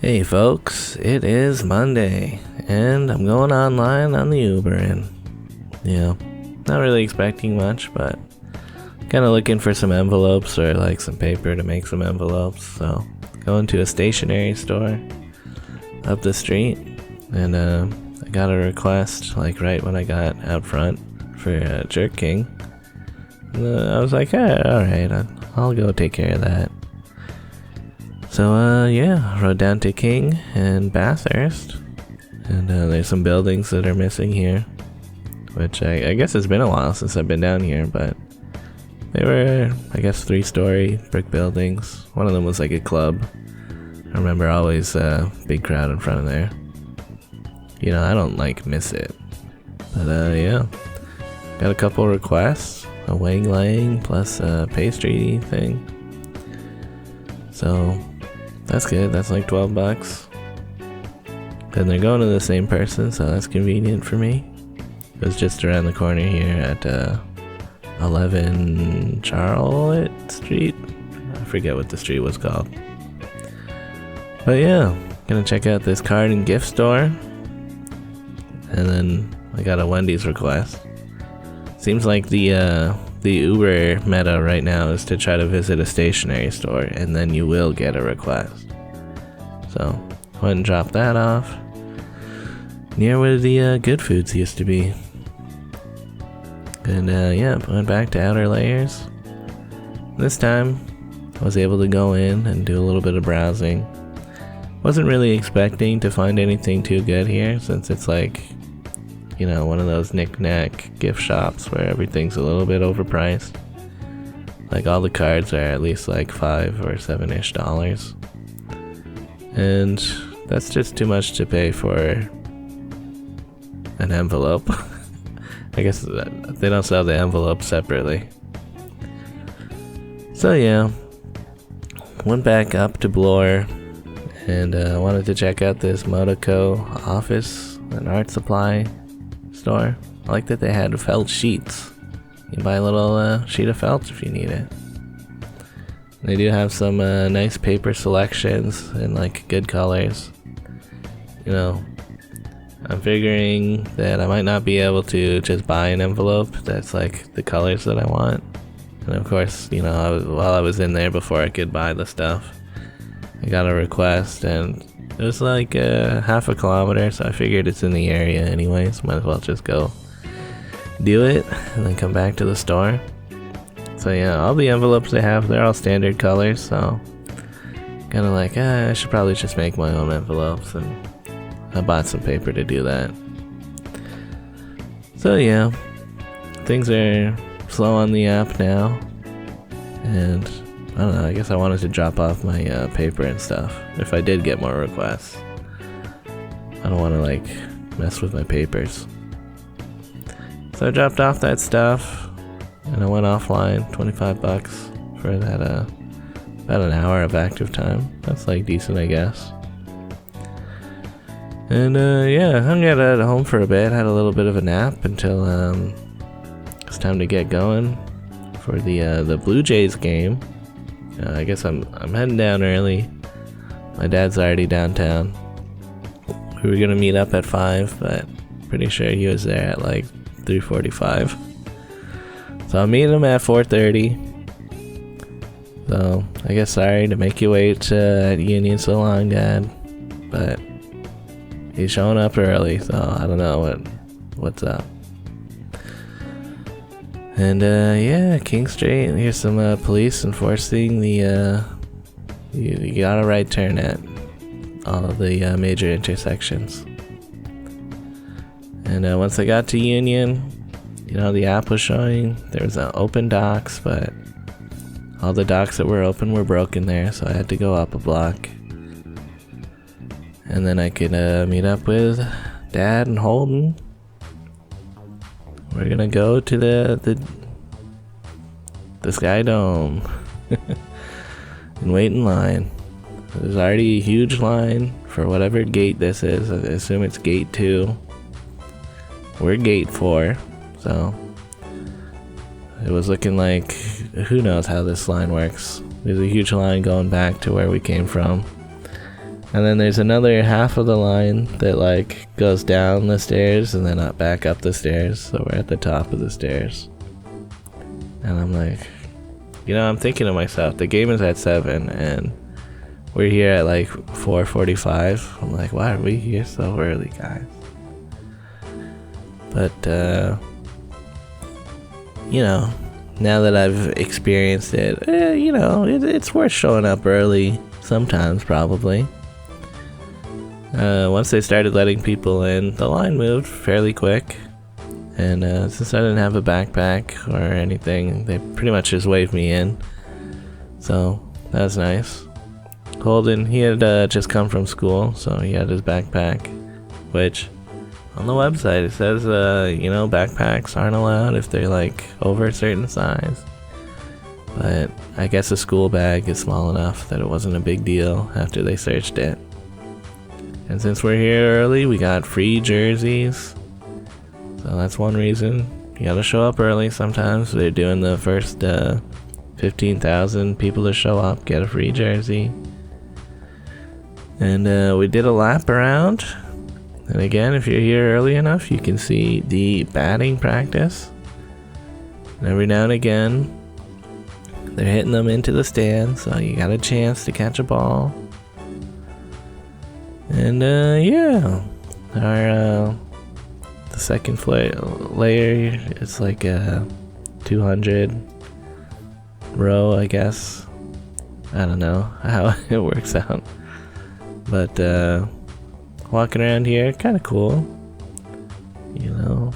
Hey folks, it is Monday, and I'm going online on the Uber, and yeah, not really expecting much, but kind of looking for some envelopes or like some paper to make some envelopes. So going to a stationery store up the street, and I got a request like right when I got out front for Jerk King. I was like, alright, I'll go take care of that. So yeah, rode down to King and Bathurst, and there's some buildings that are missing here, which I guess it's been a while since I've been down here, but they were, I guess, 3-story brick buildings. One of them was like a club. I remember always a big crowd in front of there. You know, I don't like miss it, but yeah, got a couple requests, a Wang Lang plus a pastry thing. So that's good, that's like $12. And they're going to the same person, so that's convenient for me. It was just around the corner here at 11 Charlotte Street. I forget what the street was called. But yeah, gonna check out this card and gift store. And then I got a Wendy's request. Seems like the Uber meta right now is to try to visit a stationery store, and then you will get a request. So went and dropped that off near where the Good Foods used to be. And yeah, went back to Outer Layers. This time I was able to go in and do a little bit of browsing. Wasn't really expecting to find anything too good here, since it's like, you know, one of those knick-knack gift shops where everything's a little bit overpriced. Like all the cards are at least like $5 or $7-ish. And that's just too much to pay for an envelope. I guess they don't sell the envelope separately. So yeah, went back up to Bloor and wanted to check out this Motoco office and art supply store. I like that they had felt sheets. You buy a little sheet of felt if you need it. They do have some nice paper selections and like good colors. You know, I'm figuring that I might not be able to just buy an envelope that's like the colors that I want. And of course, you know, while I was in there before I could buy the stuff, I got a request, and it was like half a kilometer, so I figured it's in the area anyways. Might as well just go do it and then come back to the store. So yeah, all the envelopes they have, they're all standard colors, so kind of like, I should probably just make my own envelopes, and I bought some paper to do that. So yeah, things are slow on the app now, and I don't know, I guess I wanted to drop off my paper and stuff if I did get more requests. I don't want to like mess with my papers. So I dropped off that stuff and I went offline, $25 for that about an hour of active time. That's like decent, I guess. And yeah, hung out at home for a bit, had a little bit of a nap until it's time to get going for the Blue Jays game. I guess I'm heading down early. My dad's already downtown. We were gonna meet up at 5, but pretty sure he was there at like 3:45. So I'll meet him at 4:30. So I guess sorry to make you wait at Union so long, Dad, but he's showing up early, so I don't know what's up. And yeah, King Street, here's some police enforcing the you got a right turn at all of the major intersections. And once I got to Union, you know, the app was showing there was open docks, but all the docks that were open were broken there, so I had to go up a block. And then I could meet up with Dad and Holden. We're gonna go to the Sky Dome and wait in line. There's already a huge line for whatever gate this is. I assume it's gate 2. We're gate 4, so it was looking like, who knows how this line works. There's a huge line going back to where we came from. And then there's another half of the line that like goes down the stairs and then back up the stairs. So we're at the top of the stairs. And I'm like, you know, I'm thinking to myself, the game is at 7 and we're here at like 4:45. I'm like, why are we here so early, guys? But, you know, now that I've experienced it, you know, it's worth showing up early sometimes, probably. Once they started letting people in, the line moved fairly quick. And since I didn't have a backpack or anything, they pretty much just waved me in. So that was nice. Holden, he had just come from school, so he had his backpack, which on the website it says, you know, backpacks aren't allowed if they're like over a certain size. But I guess a school bag is small enough that it wasn't a big deal after they searched it. And since we're here early, we got free jerseys. So that's one reason. You gotta show up early sometimes. They're doing the first 15,000 people to show up, get a free jersey. And we did a lap around. And again, if you're here early enough, you can see the batting practice. And every now and again, they're hitting them into the stands, so you got a chance to catch a ball. And yeah, our the second layer is like a 200 row, I guess. I don't know how it works out, but walking around here, kind of cool. You know,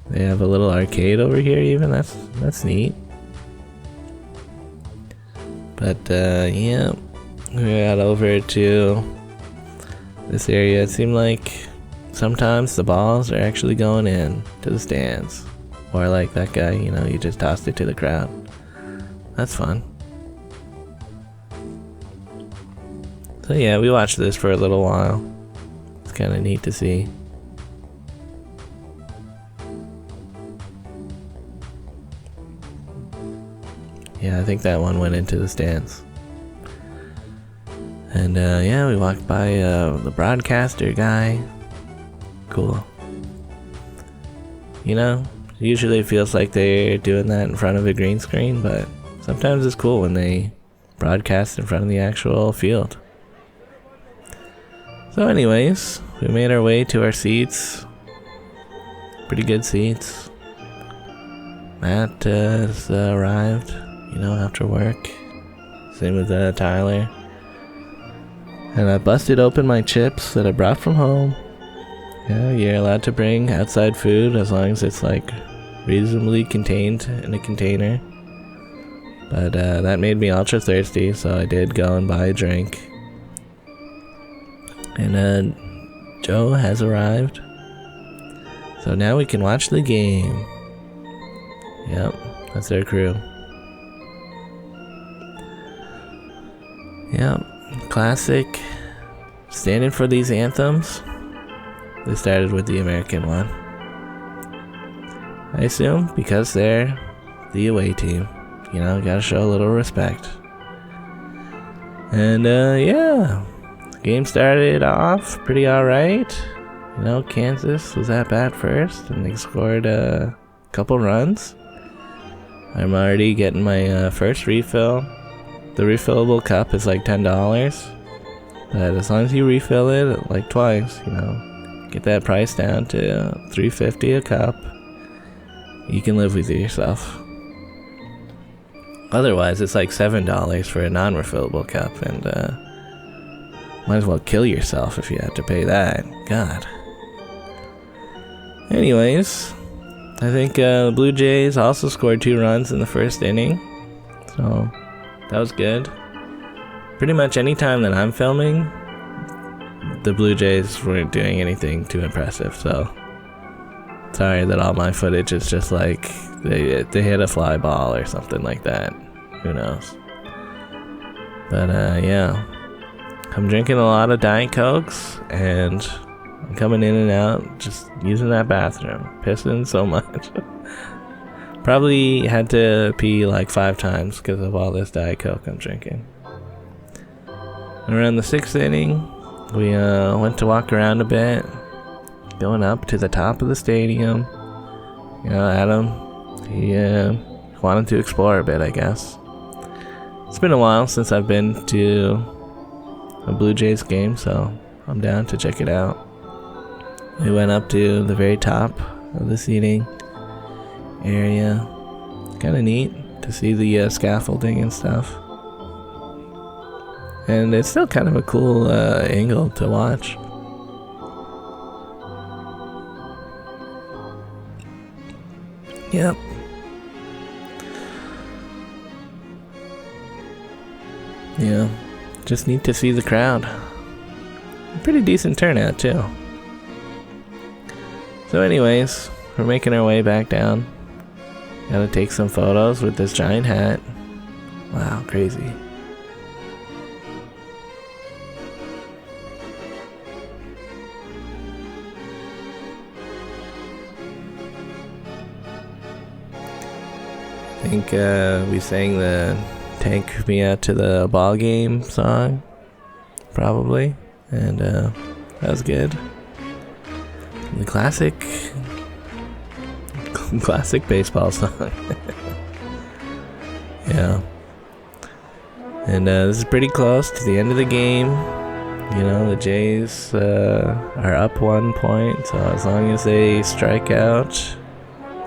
they have a little arcade over here. Even that's neat. But yeah, we got over to this area. It seemed like sometimes the balls are actually going in to the stands, or like that guy, you know, you just tossed it to the crowd. That's fun. So yeah, we watched this for a little while. It's kind of neat to see. Yeah, I think that one went into the stands. And yeah, we walked by the broadcaster guy. Cool. You know, usually it feels like they're doing that in front of a green screen, but sometimes it's cool when they broadcast in front of the actual field. So anyways, we made our way to our seats. Pretty good seats. Matt has arrived, you know, after work. Same with Tyler. And I busted open my chips that I brought from home. Yeah, you're allowed to bring outside food as long as it's like reasonably contained in a container. But that made me ultra thirsty, so I did go and buy a drink. And Joe has arrived. So now we can watch the game. Yep, that's our crew. Yep, classic. Standing for these anthems. They started with the American one. I assume because they're the away team. You know, gotta show a little respect. And yeah, the game started off pretty alright. You know, Kansas was at bat first, and they scored a couple runs. I'm already getting my first refill. The refillable cup is like $10. But as long as you refill it like twice, you know, get that price down to $3.50 a cup, you can live with it yourself. Otherwise, it's like $7 for a non-refillable cup, and might as well kill yourself if you have to pay that. God. Anyways, I think the Blue Jays also scored 2 runs in the first inning, so that was good. Pretty much any time that I'm filming, the Blue Jays weren't doing anything too impressive, so sorry that all my footage is just like they hit a fly ball or something like that. Who knows? But yeah, I'm drinking a lot of Diet Cokes, and I'm coming in and out, just using that bathroom, pissing so much. Probably had to pee like 5 times because of all this Diet Coke I'm drinking. Around the 6th inning, we went to walk around a bit, going up to the top of the stadium. You know, Adam, he wanted to explore a bit, I guess. It's been a while since I've been to a Blue Jays game, so I'm down to check it out. We went up to the very top of the seating area. Kind of neat to see the scaffolding and stuff. And it's still kind of a cool angle to watch. Yep. Yeah, just neat to see the crowd. Pretty decent turnout too. So anyways, we're making our way back down. Gotta take some photos with this giant hat. Wow, crazy. I think we sang the Take Me Out to the Ball Game song, probably, and that was good. The classic baseball song. Yeah. And this is pretty close to the end of the game. You know, the Jays are up 1 point, so as long as they strike out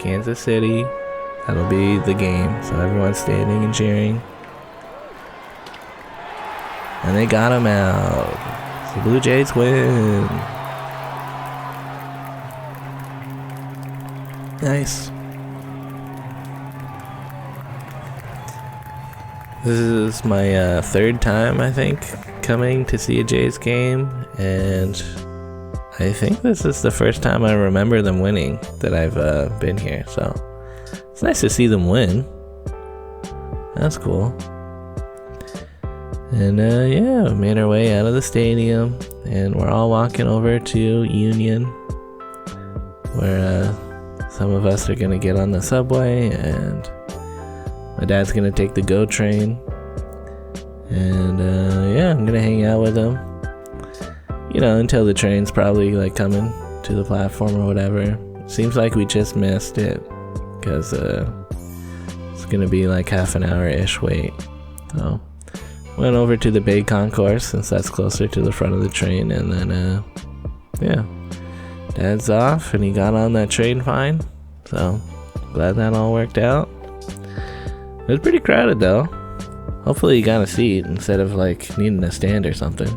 Kansas City, that'll be the game. So everyone's standing and cheering. And they got him out. The Blue Jays win. Nice. This is my third time, I think, coming to see a Jays game. And I think this is the first time I remember them winning that I've been here. So it's nice to see them win. That's cool. And yeah, we made our way out of the stadium, and we're all walking over to Union, where some of us are gonna get on the subway, and my dad's gonna take the GO train. And yeah, I'm gonna hang out with him, you know, until the train's probably like coming to the platform or whatever. Seems like we just missed it, because it's gonna be like half an hour-ish wait. So went over to the Bay Concourse, since that's closer to the front of the train, and then yeah, Dad's off and he got on that train fine, so glad that all worked out. It was pretty crowded though. Hopefully he got a seat instead of like needing a stand or something.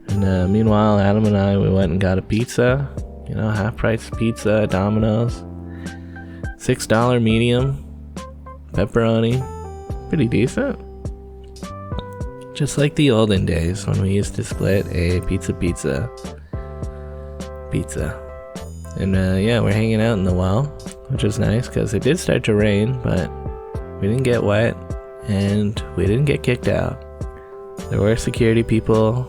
And meanwhile, Adam and I, we went and got a pizza, you know, half-price pizza at Domino's. $6 medium, pepperoni, pretty decent. Just like the olden days when we used to split a pizza. And yeah, we're hanging out in the well, which was nice because it did start to rain, but we didn't get wet and we didn't get kicked out. There were security people,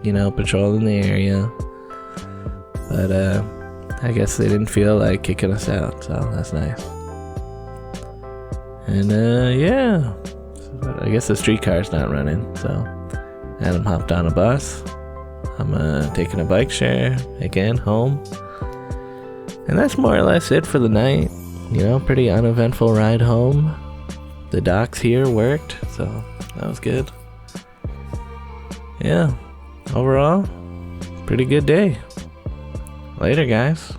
you know, patrolling the area, but I guess they didn't feel like kicking us out, so that's nice. And yeah, I guess the streetcar's not running, so Adam hopped on a bus. I'm taking a bike share again home, and that's more or less it for the night. You know, pretty uneventful ride home. The docks here worked, so that was good. Yeah, overall, pretty good day. Later, guys.